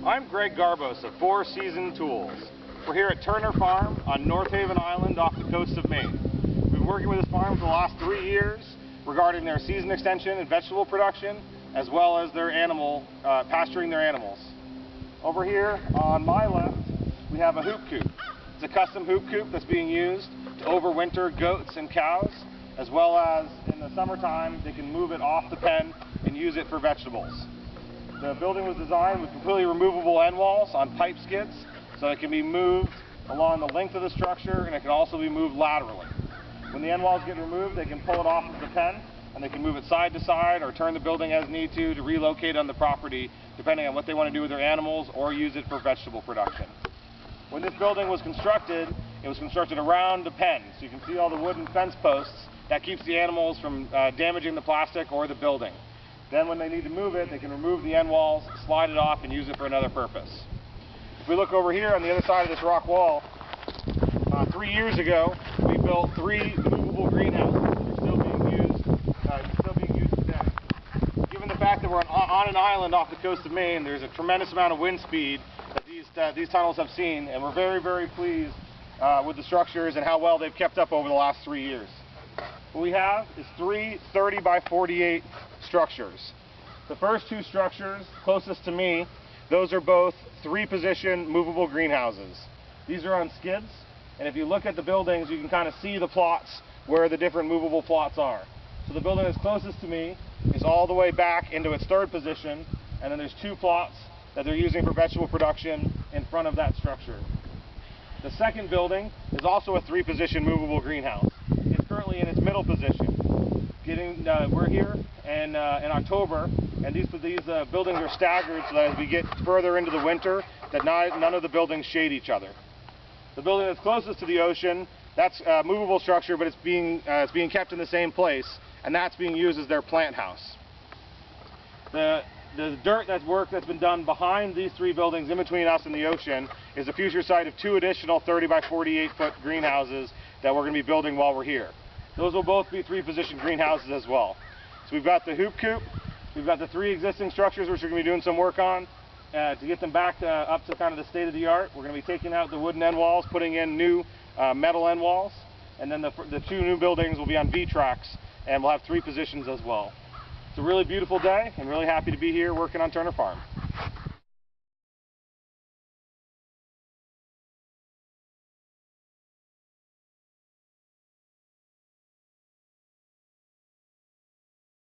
I'm Greg Garbos of Four Season Tools. We're here at Turner Farm on North Haven Island off the coast of Maine. We've been working with this farm for the last 3 years regarding their season extension and vegetable production, as well as their pasturing their animals. Over here on my left, we have a hoop coop. It's a custom hoop coop that's being used to overwinter goats and cows, as well as in the summertime they can move it off the pen and use it for vegetables. The building was designed with completely removable end walls on pipe skids, so it can be moved along the length of the structure, and it can also be moved laterally. When the end walls get removed, they can pull it off of the pen, and they can move it side to side or turn the building as need to relocate on the property, depending on what they want to do with their animals or use it for vegetable production. When this building was constructed, it was constructed around the pen, so you can see all the wooden fence posts. That keeps the animals from damaging the plastic or the building. Then when they need to move it, they can remove the end walls, slide it off, and use it for another purpose. If we look over here on the other side of this rock wall, 3 years ago, we built 3 movable greenhouses that are still being used today. Given the fact that we're on an island off the coast of Maine, there's a tremendous amount of wind speed that these tunnels have seen, and we're very, very pleased with the structures and how well they've kept up over the last 3 years. What we have is 3 30 by 48 structures. The first 2 structures closest to me, those are both 3-position movable greenhouses. These are on skids, and if you look at the buildings, you can kind of see the plots where the different movable plots are. So the building that's closest to me is all the way back into its 3rd position, and then there's 2 plots that they're using for vegetable production in front of that structure. The second building is also a 3-position movable greenhouse. It's currently in its middle position. We're here in October, and these buildings are staggered so that as we get further into the winter, that none of the buildings shade each other. The building that's closest to the ocean, that's a movable structure, but it's being kept in the same place, and that's being used as their plant house. The dirt that's been done behind these 3 buildings in between us and the ocean is a future site of 2 additional 30 by 48 foot greenhouses that we're going to be building while we're here. Those will both be 3-position greenhouses as well. So we've got the hoop coop, we've got the 3 existing structures which we're going to be doing some work on to get them back up to kind of the state of the art. We're going to be taking out the wooden end walls, putting in new metal end walls, and then the 2 new buildings will be on V-tracks, and we'll have 3 positions as well. It's a really beautiful day, and really happy to be here working on Turner Farm.